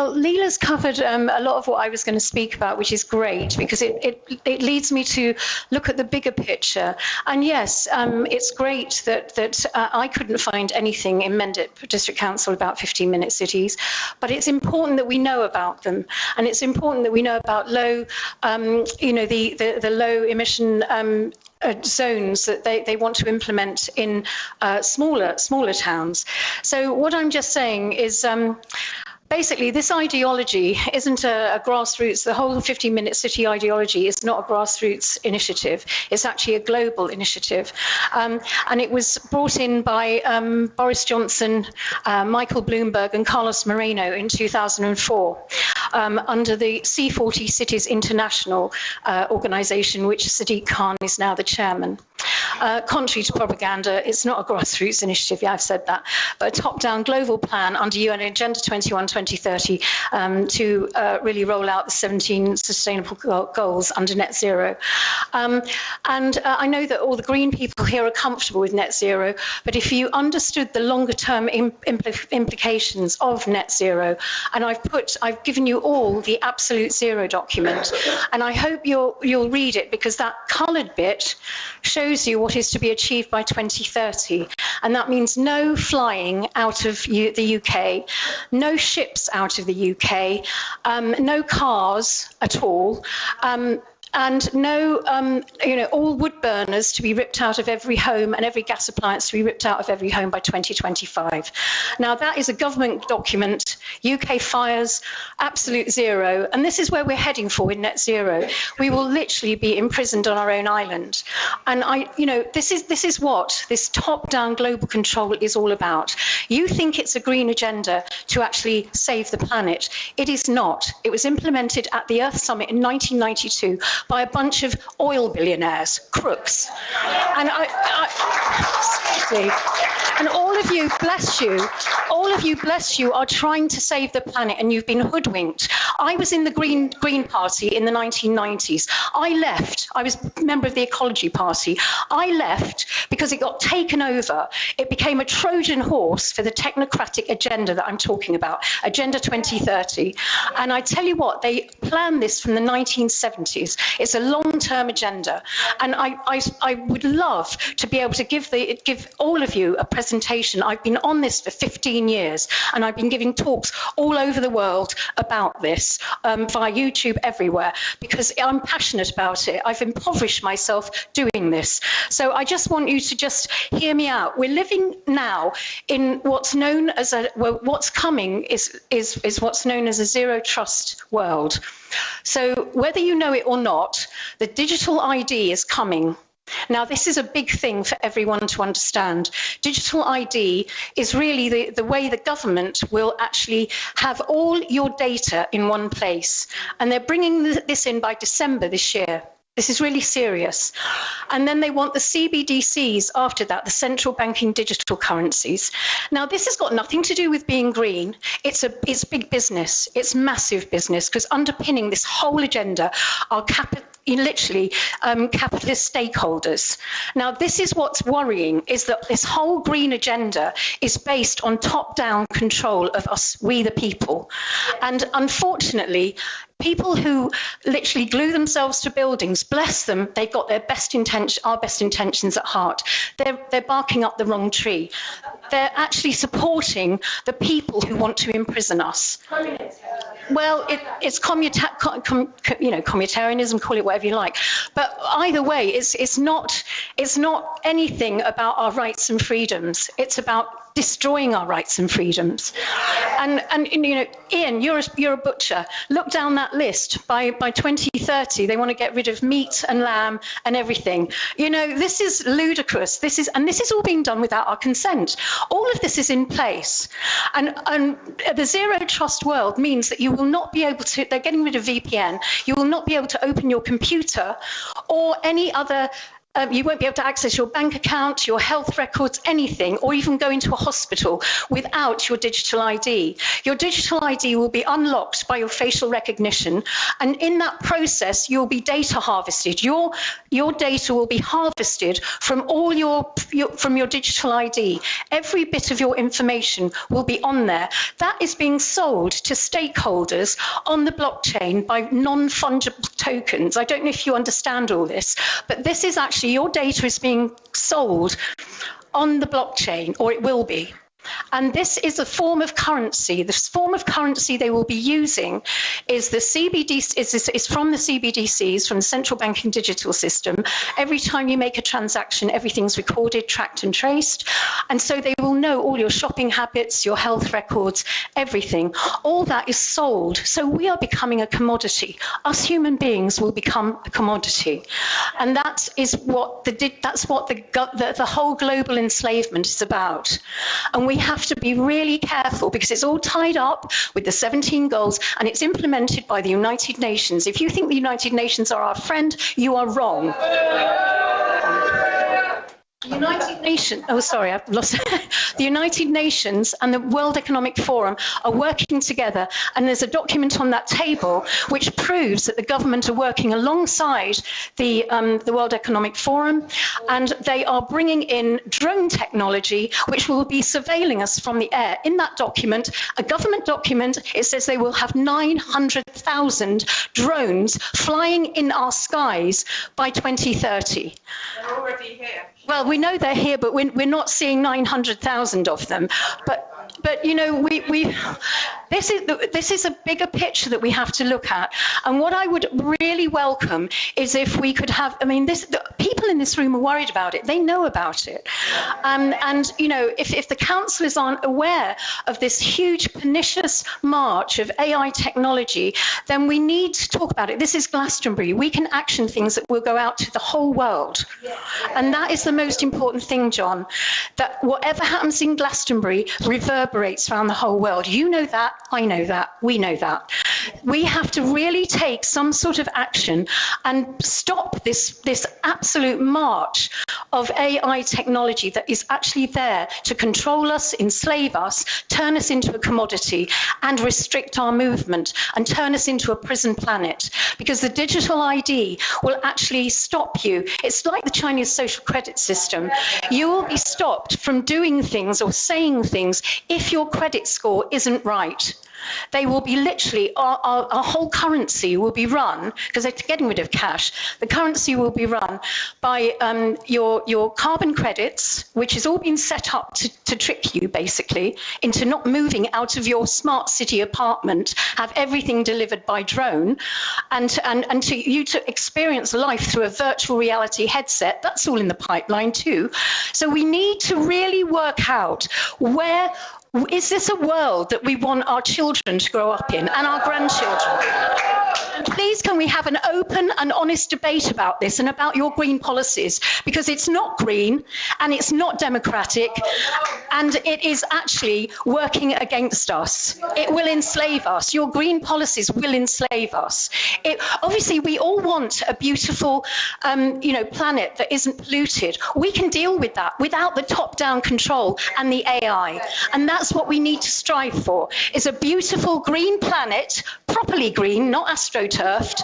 Well, Leela's covered a lot of what I was going to speak about, which is great because it leads me to look at the bigger picture. And yes, it's great that I couldn't find anything in Mendip District Council about 15-minute cities, but it's important that we know about them, and it's important that we know about low, the low emission zones that they want to implement in smaller towns. So what I'm just saying is basically, this ideology isn't a grassroots, the whole 15-minute city ideology is not a grassroots initiative. It's actually a global initiative. And it was brought in by Boris Johnson, Michael Bloomberg, and Carlos Moreno in 2004 under the C40 Cities International organization, which Sadiq Khan is now the chairman. Contrary to propaganda, it's not a grassroots initiative, yeah, I've said that, but a top-down global plan under UN Agenda 2030 to really roll out the 17 sustainable goals under net zero. And I know that all the green people here are comfortable with net zero, but if you understood the longer-term implications of net zero, and I've given you all the absolute zero document, and I hope you'll read it, because that coloured bit shows you what is to be achieved by 2030, and that means no flying out of the UK, no ships out of the UK, no cars at all, and no, all wood burners to be ripped out of every home and every gas appliance to be ripped out of every home by 2025. Now, that is a government document, UK fires, absolute zero, and this is where we're heading for with net zero. We will literally be imprisoned on our own island. And this is what this top-down global control is all about. You think it's a green agenda to actually save the planet. It is not. It was implemented at the Earth Summit in 1992 by a bunch of oil billionaires, crooks. And and all of you, bless you, are trying to save the planet, and you've been hoodwinked. I was in the Green Party in the 1990s. I left. I was a member of the Ecology Party. I left because it got taken over. It became a Trojan horse for the technocratic agenda that I'm talking about, Agenda 2030. And I tell you what, they planned this from the 1970s. It's a long-term agenda, and I would love to be able to give all of you a presentation. I've been on this for 15 years, and I've been giving talks all over the world about this via YouTube everywhere, because I'm passionate about it. I've impoverished myself doing this. So I just want you to just hear me out. We're living now in what's known as what's coming is what's known as a zero trust world. So whether you know it or not, the digital ID is coming. Now, this is a big thing for everyone to understand. Digital ID is really the way the government will actually have all your data in one place. And they're bringing this in by December this year. This is really serious. And then they want the CBDCs after that, the central banking digital currencies. Now, this has got nothing to do with being green. It's big business. It's massive business, because underpinning this whole agenda are capitalist stakeholders. Now, this is what's worrying, is that this whole green agenda is based on top-down control of us, we the people. And unfortunately, people who literally glue themselves to buildings, bless them, they've got our best intentions at heart. They're barking up the wrong tree. They're actually supporting the people who want to imprison us. Well, it's communitarianism, call it whatever you like. But either way, it's not anything about our rights and freedoms. It's about destroying our rights and freedoms. And Ian, you're a butcher. Look down that list. By 2030, they want to get rid of meat and lamb and everything. This is ludicrous. This is all being done without our consent. All of this is in place. And the zero trust world means that you will not be able to, they're getting rid of VPN, you will not be able to open your computer or any other you won't be able to access your bank account, your health records, anything, or even go into a hospital without your digital ID. Your digital ID will be unlocked by your facial recognition, and in that process, you'll be data harvested. Your data will be harvested from all from your digital ID. Every bit of your information will be on there. That is being sold to stakeholders on the blockchain by non-fungible tokens. I don't know if you understand all this, but this is actually, your data is being sold on the blockchain, or it will be. And this is a form of currency. This form of currency they will be using is the CBDCs, is from the CBDCs, from the central banking digital system. Every time you make a transaction, everything's recorded, tracked and traced. And so they will know all your shopping habits, your health records, everything. All that is sold. So we are becoming a commodity. Us human beings will become a commodity. And that is what the whole global enslavement is about. And we have to be really careful because it's all tied up with the 17 goals and it's implemented by the United Nations. If you think the United Nations are our friend, you are wrong. The United Nations, the United Nations and the World Economic Forum are working together, and there's a document on that table which proves that the government are working alongside the World Economic Forum, and they are bringing in drone technology which will be surveilling us from the air. In that document, a government document, it says they will have 900,000 drones flying in our skies by 2030. They're already here. Well, we know they're here, but we're not seeing 900,000 of them. But you know, this is a bigger picture that we have to look at. And what I would really welcome is if we could have, the people in this room are worried about it. They know about it. And you know, if the councillors aren't aware of this huge pernicious march of AI technology, then we need to talk about it. This is Glastonbury. We can action things that will go out to the whole world. And that is the most important thing, John, that whatever happens in Glastonbury reverberates around the whole world. You know that, I know that, we know that. We have to really take some sort of action and stop this absolute march of AI technology that is actually there to control us, enslave us, turn us into a commodity and restrict our movement and turn us into a prison planet. Because the digital ID will actually stop you. It's like the Chinese social credit system. You will be stopped from doing things or saying things if your credit score isn't right. They will be literally, our whole currency will be run, because they're getting rid of cash, the currency will be run by your carbon credits, which has all been set up to trick you basically into not moving out of your smart city apartment, have everything delivered by drone, and to you to experience life through a virtual reality headset. That's all in the pipeline too. So we need to really work out where, is this a world that we want our children to grow up in and our grandchildren? And please, can we have an open and honest debate about this and about your green policies? Because it's not green and it's not democratic and it is actually working against us. It will enslave us. Your green policies will enslave us. Obviously, we all want a beautiful planet that isn't polluted. We can deal with that without the top-down control and the AI. And that's what we need to strive for, is a beautiful green planet, properly green, not astroturfed.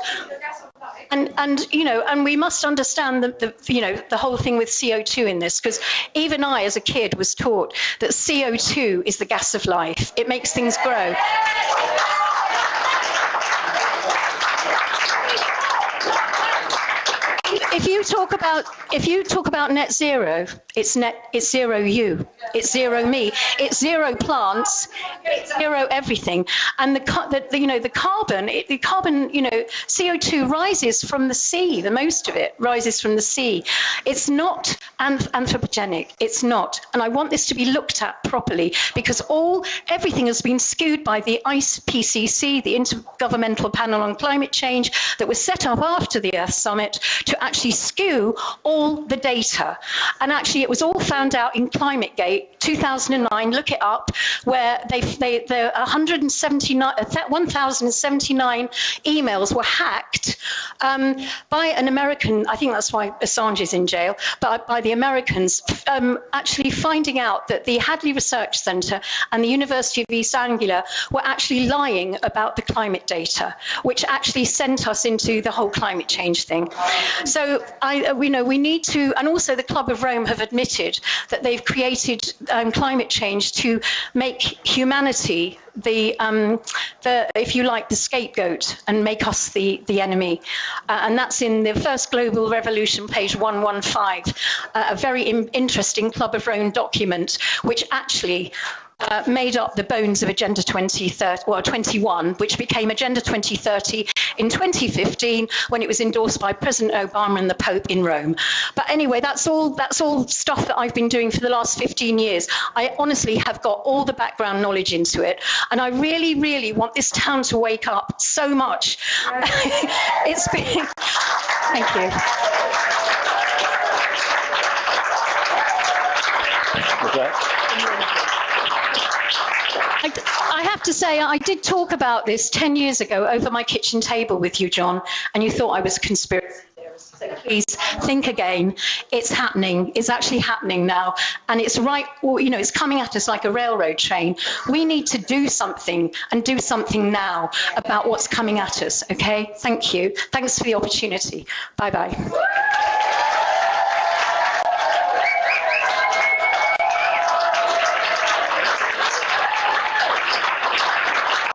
And we must understand the whole thing with CO2 in this, because even I, as a kid, was taught that CO2 is the gas of life. It makes things grow. If you talk about net zero, it's zero you, it's zero me, it's zero plants, it's zero everything. And the carbon, CO2 rises from the sea. The most of it rises from the sea. It's not anthropogenic. It's not. And I want this to be looked at properly, because everything has been skewed by the IPCC, the Intergovernmental Panel on Climate Change, that was set up after the Earth Summit to actually skew all the data. And actually it was all found out in ClimateGate date, 2009, look it up, where the 1,079 emails were hacked by an American, I think that's why Assange is in jail, but by the Americans, actually finding out that the Hadley Research Centre and the University of East Anglia were actually lying about the climate data, which actually sent us into the whole climate change thing. So we need to, and also the Club of Rome have admitted that they've created climate change to make humanity the if you like, the scapegoat and make us the enemy. And that's in the First Global Revolution, page 115, a very interesting Club of Rome document, which actually made up the bones of Agenda 2030, well, 21, which became Agenda 2030 in 2015 when it was endorsed by President Obama and the Pope in Rome. But anyway, that's all stuff that I've been doing for the last 15 years. I honestly have got all the background knowledge into it, and I really, really want this town to wake up so much. It's been, thank you. Okay. I have to say, I did talk about this 10 years ago over my kitchen table with you, John, and you thought I was a conspiracy theorist. So please think again. It's happening. It's actually happening now. And it's right, you know, it's coming at us like a railroad train. We need to do something, and do something now about what's coming at us, okay? Thank you. Thanks for the opportunity. Bye-bye.